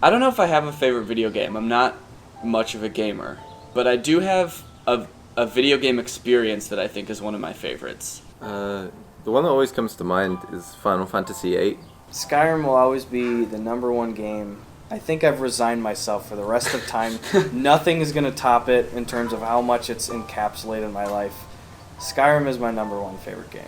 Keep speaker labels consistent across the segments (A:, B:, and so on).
A: I don't know if I have a favorite video game. I'm not much of a gamer, but I do have a video game experience that I think is one of my favorites.
B: The one that always comes to mind is Final Fantasy VIII.
C: Skyrim will always be the number one game. I think I've resigned myself for the rest of time. Nothing is going to top it in terms of how much it's encapsulated my life. Skyrim is my number one favorite game.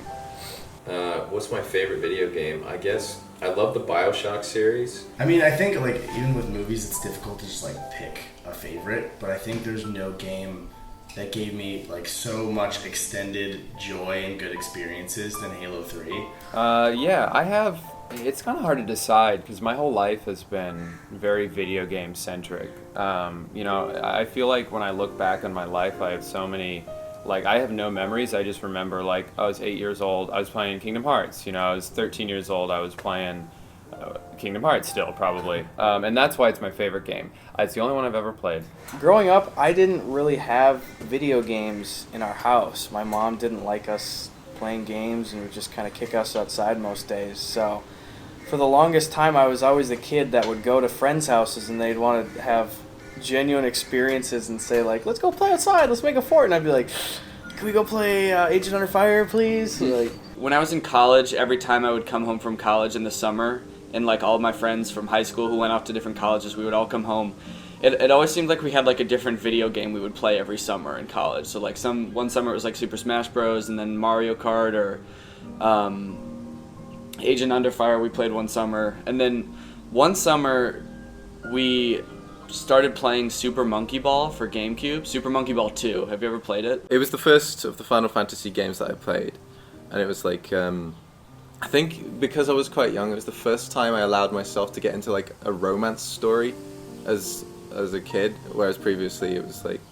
D: What's my favorite video game? I guess I love the Bioshock series.
E: I mean, I think like even with movies, it's difficult to just like pick a favorite. But I think there's no game that gave me like so much extended joy and good experiences than Halo 3.
F: Yeah, I have. It's kind of hard to decide because my whole life has been very video game centric. I feel like when I look back on my life, I have so many. Like, I have no memories. I just remember, like, I was 8 years old. I was playing Kingdom Hearts. I was 13 years old. I was playing Kingdom Hearts still, probably. And that's why it's my favorite game. It's the only one I've ever played.
C: Growing up, I didn't really have video games in our house. My mom didn't like us playing games and would just kind of kick us outside most days. So for the longest time, I was always the kid that would go to friends' houses and they'd want to have genuine experiences and say, like, let's go play outside, let's make a fort. And I'd be like, can we go play Agent Under Fire, please? Like,
A: When I was in college, every time I would come home from college in the summer, and like all of my friends from high school who went off to different colleges, we would all come home. It always seemed like we had like a different video game we would play every summer in college. So like one summer it was like Super Smash Bros. And then Mario Kart or Agent Under Fire we played one summer. And then one summer we started playing Super Monkey Ball for GameCube. Super Monkey Ball 2. Have you ever played it?
B: It was the first of the Final Fantasy games that I played, and it was like, I think because I was quite young, it was the first time I allowed myself to get into like a romance story as a kid, whereas previously it was like,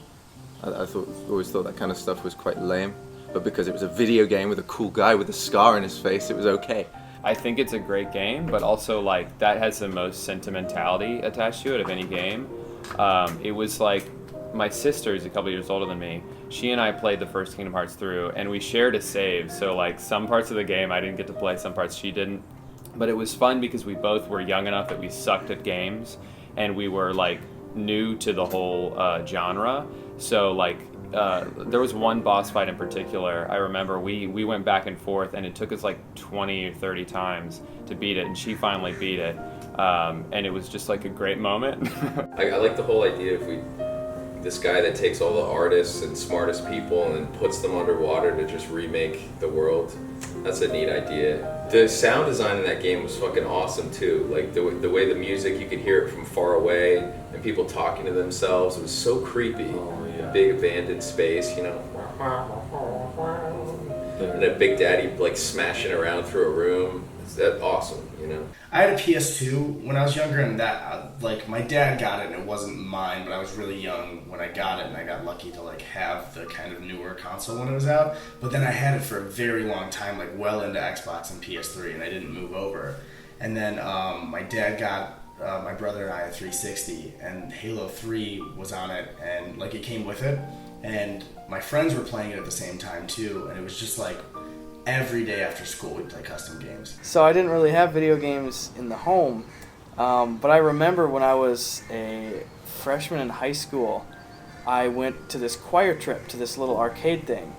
B: I always thought that kind of stuff was quite lame, but because it was a video game with a cool guy with a scar on his face, it was okay.
F: I think it's a great game, but also like that has the most sentimentality attached to it of any game. It was like my sister's a couple years older than me. She and I played the first Kingdom Hearts through, and we shared a save. So like some parts of the game I didn't get to play, some parts she didn't. But it was fun because we both were young enough that we sucked at games, and we were like new to the whole genre. So like there was one boss fight in particular. I remember we went back and forth, and it took us like 20 or 30 times to beat it, and she finally beat it. And it was just like a great moment.
D: I like the whole idea of this guy that takes all the artists and smartest people and then puts them underwater to just remake the world. That's a neat idea. The sound design in that game was fucking awesome too. Like the way the music, you could hear it from far away, and people talking to themselves. It was so creepy.
B: Oh, yeah.
D: Big abandoned space, And a Big Daddy like smashing around through a room. That's awesome,
E: I had a PS2 when I was younger, and that like my dad got it, and it wasn't mine, but I was really young when I got it, and I got lucky to like have the kind of newer console when it was out. But then I had it for a very long time, like well into Xbox and PS3, and I didn't move over. And then my dad got my brother and I a 360, and Halo 3 was on it, and like it came with it, and my friends were playing it at the same time too, and it was just like every day after school we'd play custom games.
C: so I didn't really have video games in the home, but I remember when I was a freshman in high school, I went to this choir trip to this little arcade thing,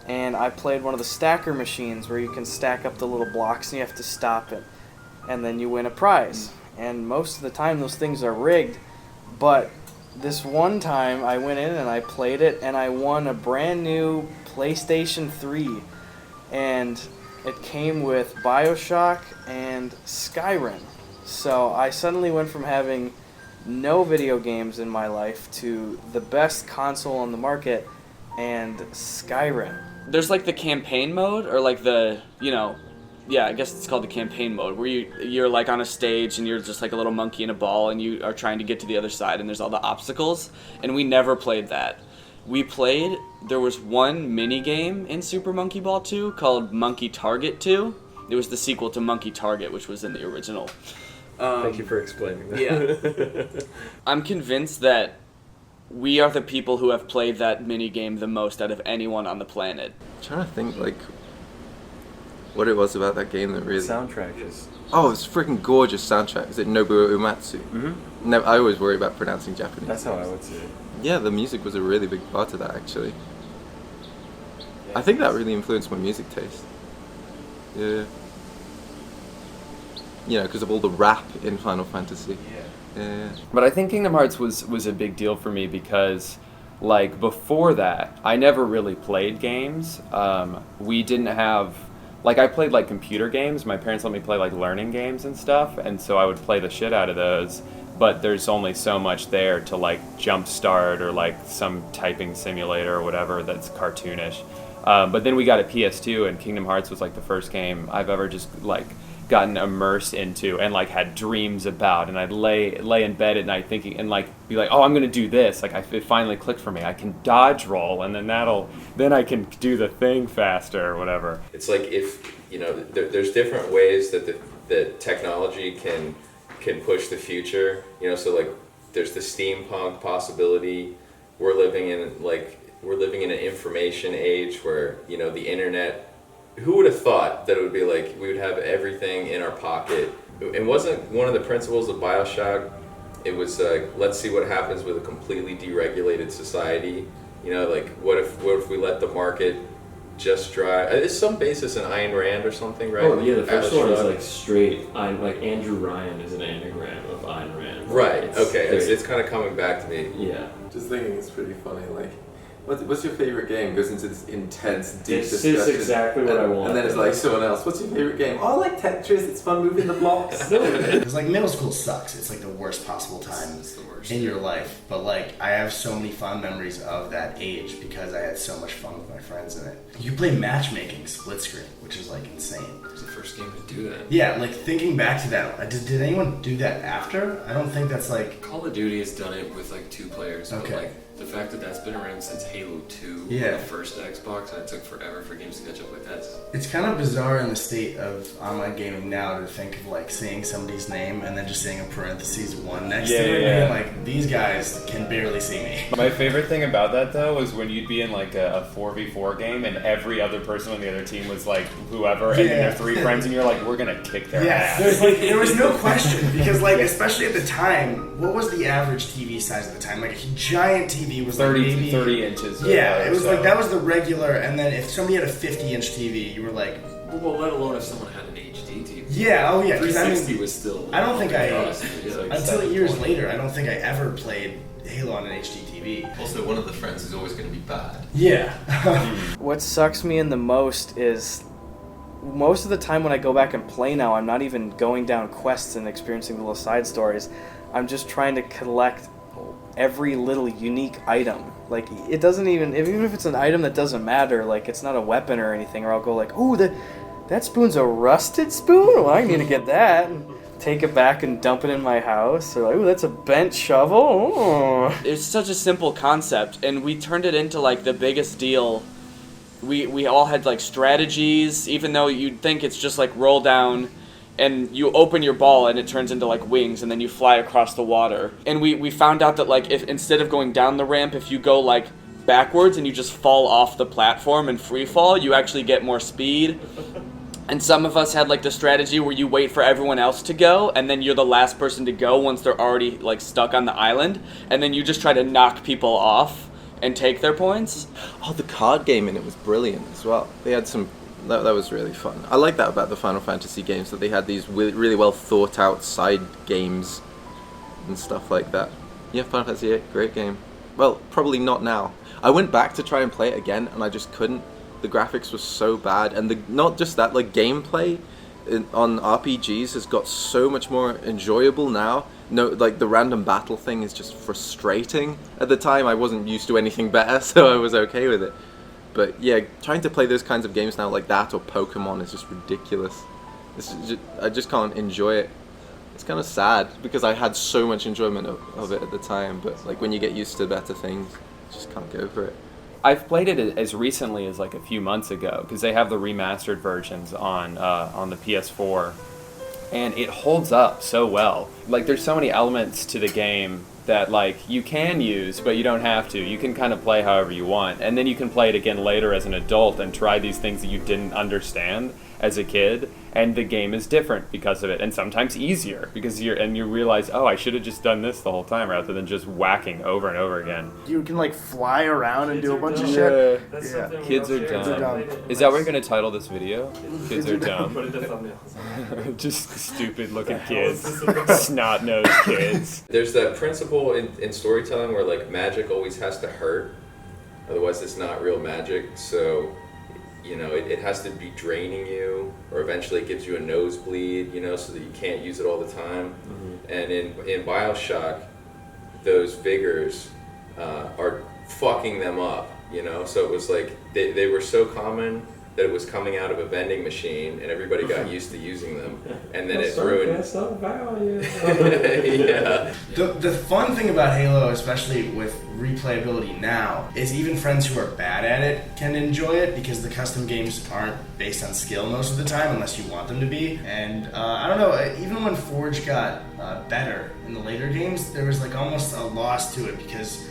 C: and I played one of the stacker machines where you can stack up the little blocks and you have to stop it, and then you win a prize. And most of the time those things are rigged, but this one time I went in and I played it, and I won a brand new PlayStation 3, and it came with Bioshock and Skyrim. So I suddenly went from having no video games in my life to the best console on the market and Skyrim.
A: There's like the campaign mode, or like yeah, I guess it's called the campaign mode, where you're like on a stage and you're just like a little monkey in a ball and you are trying to get to the other side, and there's all the obstacles, and we never played that. There was one mini game in Super Monkey Ball 2 called Monkey Target 2. It was the sequel to Monkey Target, which was in the original.
D: Thank you for explaining that.
A: Yeah. I'm convinced that we are the people who have played that mini game the most out of anyone on the planet.
B: I'm trying to think, like, what it was about that game that really...
G: Soundtrack is...
B: Oh, it's a freaking gorgeous soundtrack. Is it Nobuo Uematsu?
G: Mm-hmm.
B: No, I always worry about pronouncing Japanese.
G: That's how I would say it.
B: Yeah, the music was a really big part of that, actually. I think that really influenced my music taste. Yeah. You know, because of all the rap in Final Fantasy. Yeah.
F: But I think Kingdom Hearts was a big deal for me because, like, before that, I never really played games. We didn't have... Like, I played, like, computer games. My parents let me play, like, learning games and stuff, and so I would play the shit out of those. But there's only so much there to, like, jumpstart or, like, some typing simulator or whatever that's cartoonish. But then we got a PS2, and Kingdom Hearts was, like, the first game I've ever just, like, gotten immersed into and, like, had dreams about. And I'd lay in bed at night thinking, and, like, be like, oh, I'm going to do this. Like, it finally clicked for me. I can dodge roll, and then I can do the thing faster or whatever.
D: It's like if, you know, there's different ways that that technology can push the future. You know, so, like, there's the steampunk possibility. We're living in an information age where, you know, the internet, who would have thought that it would be like we would have everything in our pocket? It wasn't one of the principles of Bioshock. It was let's see what happens with a completely deregulated society. You know, like what if we let the market just drive? There's some basis in Ayn Rand or something, right?
H: Oh yeah, the first one is
D: Bioshock.
H: like straight. Like Andrew Ryan is an anagram of Ayn Rand.
D: Right.
H: It's
D: Okay.
H: straight.
D: It's kind of coming back to me.
H: Yeah.
B: Just thinking it's pretty funny, like... What's your favorite game? Goes into this intense, deep
H: This
B: discussion.
H: is exactly what I want.
B: And then it's like someone else. What's your favorite game? Oh, I like Tetris. It's fun moving the blocks.
E: Because like middle school sucks. It's like the worst possible time
D: It's the worst.
E: in your life. But like I have so many fond memories of that age because I had so much fun with my friends in it. You play matchmaking split screen, which is like insane.
I: It was the first game to do that.
E: Yeah, like thinking back to that, did anyone do that after? I don't think that's like...
I: Call of Duty has done it with like 2 players,
E: Okay.
I: but like the fact that that's been around since Halo 2,
E: Yeah.
I: the first Xbox, and it took forever for games to catch up. Like that's
E: It's kind of bizarre in the state of online gaming now to think of like seeing somebody's name and then just seeing a parentheses 1 next to it.
F: Yeah.
E: And like these guys can barely see me.
F: My favorite thing about that, though, was when you'd be in, like, a 4v4 game and every other person on the other team was, like, whoever, and then
E: Yeah.
F: their 3 friends, and you're like, we're gonna kick their
E: Yeah,
F: ass.
E: there was no question because like especially at the time, what was the average TV size at the time? Like a giant TV was
F: 30
E: like maybe
F: 30 inches.
E: Yeah, it was
F: so.
E: like that was the regular, and then if somebody had a 50-inch TV, you were like,
I: well, let alone if someone had an HD TV.
E: yeah, oh yeah, because I
I: 360
E: mean,
I: was still.
E: I don't think I-
I: Yeah.
E: until years later, I don't think I ever played Halo on an HD TV.
I: Also, one of the friends is always going to be bad.
E: Yeah.
C: What sucks me in the most is most of the time when I go back and play now, I'm not even going down quests and experiencing the little side stories. I'm just trying to collect every little unique item. Like, it doesn't even if it's an item that doesn't matter, like it's not a weapon or anything, or I'll go like, ooh, that spoon's a rusted spoon? Well, I need to get that. And take it back and dump it in my house. Or like, ooh, that's a bent shovel. Ooh.
A: It's such a simple concept, and we turned it into like the biggest deal. We all had like strategies, even though you'd think it's just like roll down and you open your ball and it turns into like wings and then you fly across the water. And we found out that like if instead of going down the ramp, if you go like backwards and you just fall off the platform and free fall, you actually get more speed. And some of us had like the strategy where you wait for everyone else to go and then you're the last person to go once they're already like stuck on the island, and then you just try to knock people off and take their points.
B: Oh, the card game in it was brilliant as well. They had some... That was really fun. I like that about the Final Fantasy games, that they had these really well thought out side games and stuff like that. Yeah, Final Fantasy VIII, great game. Well, probably not now. I went back to try and play it again and I just couldn't. The graphics were so bad, and not just that, like gameplay on RPGs has got so much more enjoyable now. No, like the random battle thing is just frustrating. At the time I wasn't used to anything better, so I was okay with it. But yeah, trying to play those kinds of games now like that or Pokemon is just ridiculous. I just can't enjoy it. It's kind of sad because I had so much enjoyment of it at the time, but like when you get used to better things, you just can't go for it.
F: I've played it as recently as like a few months ago because they have the remastered versions on the PS4, and it holds up so well. Like there's so many elements to the game that like you can use, but you don't have to. You can kind of play however you want, and then you can play it again later as an adult and try these things that you didn't understand, as a kid, and the game is different because of it, and sometimes easier because you realize, oh, I should have just done this the whole time rather than just whacking over and over again.
E: You can like fly around and do a bunch of
F: Yeah.
E: shit.
H: That's
E: Yeah.
H: something we
F: Kids are
H: also
F: dumb.
H: related in
F: Is that what
H: my-
F: you're gonna title this video? Kids are dumb.
H: Put it in the thumbnail.
F: Just stupid looking
H: The hell is
F: kids,
H: this?
F: snot nosed kids.
D: There's that principle in storytelling where like magic always has to hurt, otherwise it's not real magic. So, you know, it has to be draining you, or eventually it gives you a nosebleed, you know, so that you can't use it all the time. And in Bioshock, those vigors are fucking them up, you know. So it was like they were so common that it was coming out of a vending machine, and everybody got used to using them, and then it ruined. Yeah.
E: The fun thing about Halo, especially with replayability now, is even friends who are bad at it can enjoy it because the custom games aren't based on skill most of the time unless you want them to be. And I don't know, even when Forge got better in the later games, there was like almost a loss to it because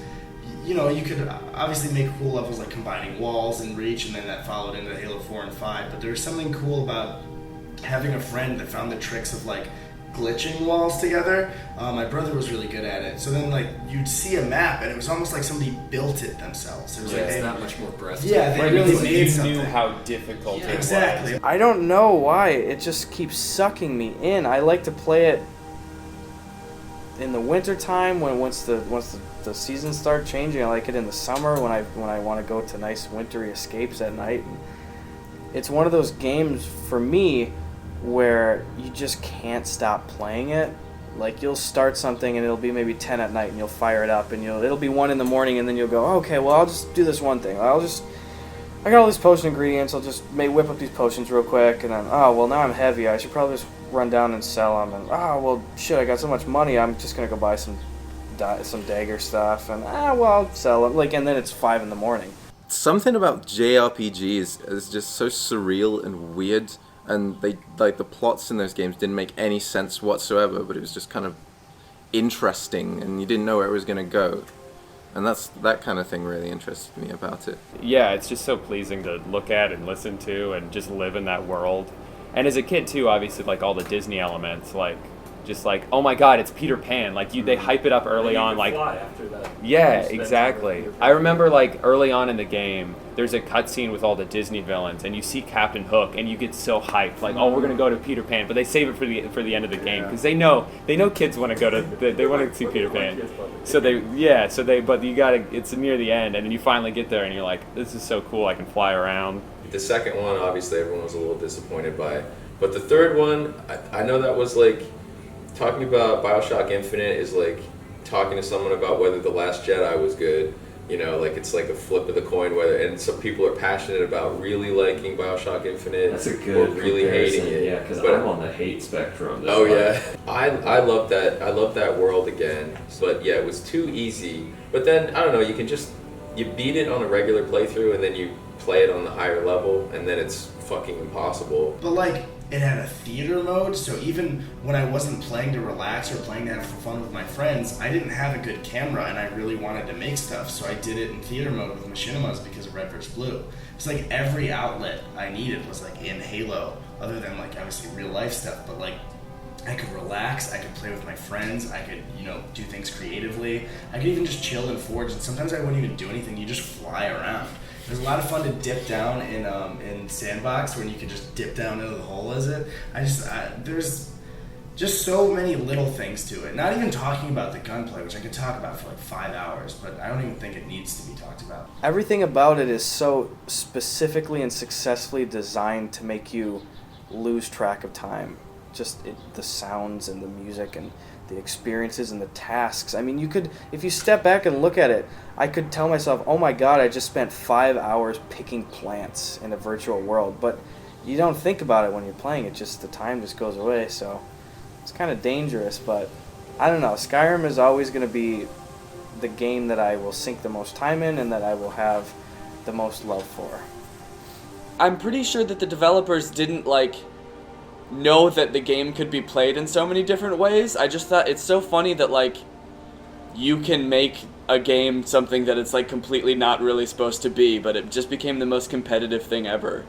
E: you know, you could obviously make cool levels like combining walls and reach, and then that followed into Halo 4 and 5, but there's something cool about having a friend that found the tricks of like glitching walls together. My brother was really good at it. So then like you'd see a map and it was almost like somebody built it themselves. It was like
I: It's
E: they,
I: that much more breathtaking.
E: yeah, they really
F: because
E: made
F: you
E: something.
F: knew how difficult it
E: Exactly.
F: was.
C: I don't know why. It just keeps sucking me in. I like to play it in the winter time once the seasons start changing. I like it in the summer when I want to go to nice wintry escapes at night. It's one of those games for me where you just can't stop playing it. Like you'll start something and it'll be maybe 10 at night and you'll fire it up and it'll be 1 in the morning and then you'll go, okay, well I'll just do this one thing. I got all these potion ingredients. I'll just whip up these potions real quick, and then now I'm heavy. I should probably just run down and sell them. And well shit, I got so much money. I'm just gonna go buy some dagger stuff, and I'll sell them. Like, and then it's 5 in the morning.
B: Something about JRPGs is just so surreal and weird, and they like the plots in those games didn't make any sense whatsoever, but it was just kind of interesting, and you didn't know where it was gonna go. And that kind of thing really interested me about it.
F: Yeah, it's just so pleasing to look at and listen to and just live in that world. And as a kid too, obviously, like all the Disney elements, like just like, oh my god, it's Peter Pan. Like they hype it up early
H: You
F: on,
H: can
F: like
H: fly after that.
F: yeah,
H: You spend
F: exactly.
H: time with your
F: I remember like early on in the game, there's a cutscene with all the Disney villains, and you see Captain Hook, and you get so hyped, like, oh, we're gonna go to Peter Pan, but they save it for the end of the game because they know kids want to go to they want to see Peter Pan, but you gotta, it's near the end, and then you finally get there, and you're like, this is so cool, I can fly around.
D: The second one, obviously, everyone was a little disappointed by, but the third one, I know that was like talking about Bioshock Infinite is like talking to someone about whether The Last Jedi was good. You know, like it's like a flip of the coin whether, and some people are passionate about really liking Bioshock Infinite
H: That's a
D: or
H: good
D: really
H: comparison.
D: hating it.
H: Yeah, because
D: But-
H: I'm on the hate spectrum.
D: Oh yeah, I love that. I love that world again. But yeah, it was too easy. But then I don't know. You beat it on a regular playthrough, and then you play it on the higher level, and then it's fucking impossible.
E: But like, it had a theater mode, so even when I wasn't playing to relax or playing to have fun with my friends, I didn't have a good camera and I really wanted to make stuff, so I did it in theater mode with machinimas because of Red vs. Blue. It's like every outlet I needed was like in Halo, other than like obviously real life stuff, but like I could relax, I could play with my friends, I could, do things creatively. I could even just chill and Forge, and sometimes I wouldn't even do anything, you just fly around. It was a lot of fun to dip down in Sandbox when you could just dip down into the hole as it. There's just so many little things to it. Not even talking about the gunplay, which I could talk about for like 5 hours, but I don't even think it needs to be talked about.
C: Everything about it is so specifically and successfully designed to make you lose track of time. Just the sounds and the music and the experiences and the tasks. I mean, you could, if you step back and look at it, I could tell myself, oh my god, I just spent 5 hours picking plants in a virtual world. But you don't think about it when you're playing it, just the time just goes away. So it's kind of dangerous, but I don't know. Skyrim is always going to be the game that I will sink the most time in and that I will have the most love for.
A: I'm pretty sure that the developers didn't know that the game could be played in so many different ways. I just thought it's so funny that you can make a game something that it's completely not really supposed to be, but it just became the most competitive thing ever.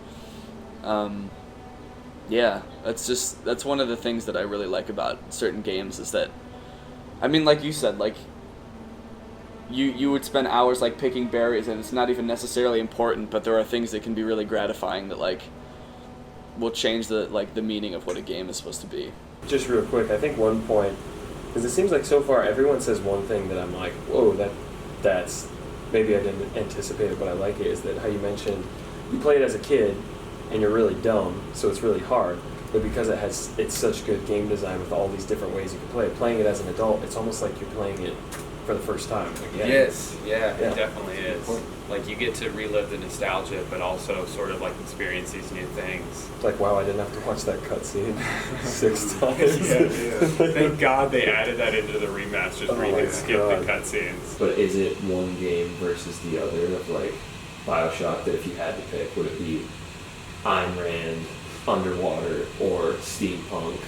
A: Yeah, that's one of the things that I really like about certain games is that, I mean, like you said, like, you would spend hours, like, picking berries, and it's not even necessarily important, but there are things that can be really gratifying that, like, will change the meaning of what a game is supposed to be.
G: Just real quick, I think one point, because it seems like so far everyone says one thing that I'm like, whoa, that's maybe I didn't anticipate it, but I like it, is that how you mentioned you play it as a kid and you're really dumb, so it's really hard. But because it's such good game design with all these different ways you can play it, playing it as an adult, it's almost like you're playing it for the first time again.
F: Yes, yeah, it definitely is. Like, you get to relive the nostalgia, but also sort of, like, experience these new things.
G: It's like, wow, I didn't have to watch that cutscene 6 times.
F: Thank God they added that into the remasters where you can skip the cutscenes.
H: But is it one game versus the other of, like, Bioshock, that if you had to pick, would it be Ayn Rand, underwater, or steampunk,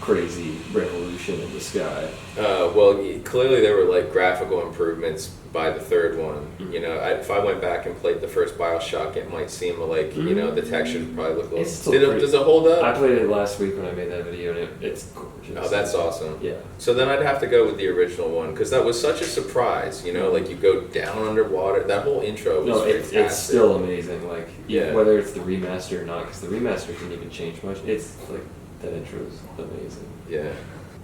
H: crazy revolution in the sky?
D: Well, clearly there were like graphical improvements by the third one.
H: Mm-hmm.
D: You know, if I went back and played the first Bioshock, it might seem like, you know, the textures probably look a
H: It's still
D: little... Does it hold up?
H: I played it last week when I made that video, and it's gorgeous.
D: Oh, that's awesome.
H: Yeah.
D: So then I'd have to go with the original one, because that was such a surprise, you know, like you go down underwater. That whole intro was fantastic.
H: It's still amazing. Like,
D: Yeah.
H: whether it's the remaster or not, because the remaster didn't even change much. It's like, that intro is amazing.
D: Yeah.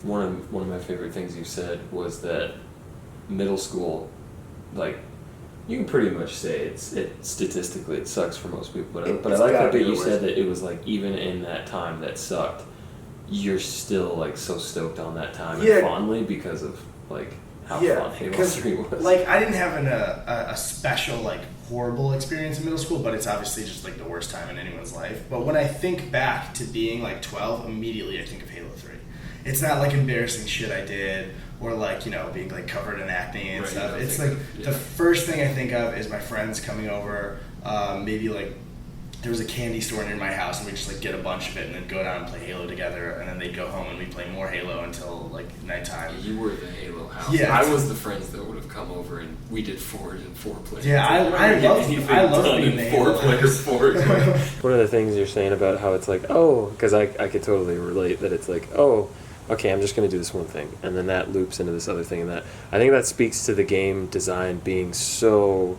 H: One of my favorite things you said was that middle school, like, you can pretty much say statistically it sucks for most people, but I like that bit you said that it was like, even in that time that sucked, you're still like so stoked on that time and fondly because of like how fun Halo 3 was.
E: Like, I didn't have a special, like, horrible experience in middle school, but it's obviously just like the worst time in anyone's life. But when I think back to being like 12, immediately I think of Halo 3. It's not like embarrassing shit I did, or like, you know, being like covered in acne and stuff. It's like the first thing I think of is my friends coming over, maybe like there was a candy store near my house and we just like get a bunch of it and then go down and play Halo together, and then they'd go home and we'd play more Halo until like nighttime.
I: You were the Halo house.
E: Yeah.
I: I was the friends that would have come over and we did 4 and 4 players.
E: Yeah, I love being the Halo
I: 4 players sport.
G: One of the things you're saying about how it's like, oh, because I could totally relate that it's like, oh, okay, I'm just going to do this one thing, and then that loops into this other thing, and that I think that speaks to the game design being so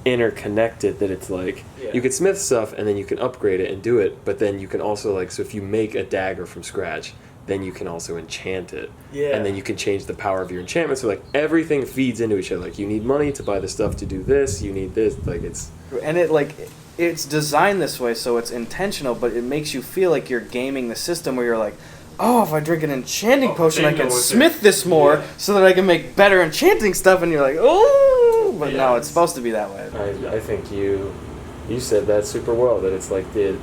G: interconnected that it's like you could smith stuff and then you can upgrade it and do it, but then you can also, like, so if you make a dagger from scratch, then you can also enchant it, and then you can change the power of your enchantment. So like everything feeds into each other. Like, you need money to buy the stuff to do this, you need this, like
C: it's designed this way, so it's intentional, but it makes you feel like you're gaming the system, where you're like, oh, if I drink an enchanting potion, I can smith this more so that I can make better enchanting stuff, and you're like, oh, but no, it's supposed to be that way.
G: I think you said that super well, that it's like you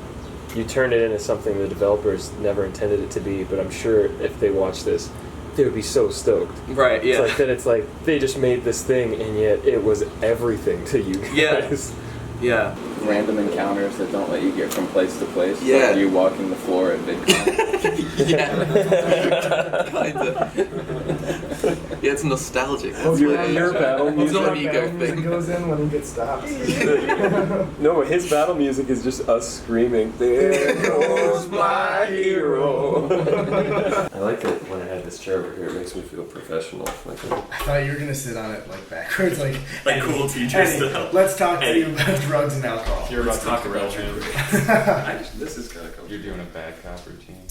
G: turn it into something the developers never intended it to be, but I'm sure if they watch this, they would be so stoked.
A: Right, yeah.
G: It's like that. It's like they just made this thing, and yet it was everything to you guys.
A: Yeah.
B: Random encounters that don't let you get from place to place.
A: Yeah.
B: Like you walking the floor at VidCon.
I: Kinda. Yeah, it's nostalgic. That's
G: Your battle music.
I: It's an ego thing.
E: goes in when he gets stopped.
G: No, his battle music is just us screaming, "There goes my hero." I like it when I have this chair over here. It makes me feel professional. Like,
E: I thought you were gonna sit on it like backwards, like
I: cool teacher
E: Eddie,
I: stuff.
E: let's talk to you about drugs and alcohol.
F: You're about to talk about
I: This is kind of cool.
F: You're doing a bad cop routine.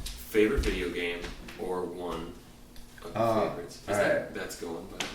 I: Favorite video game or one of your favorites?
E: alright.
I: That's going by the way.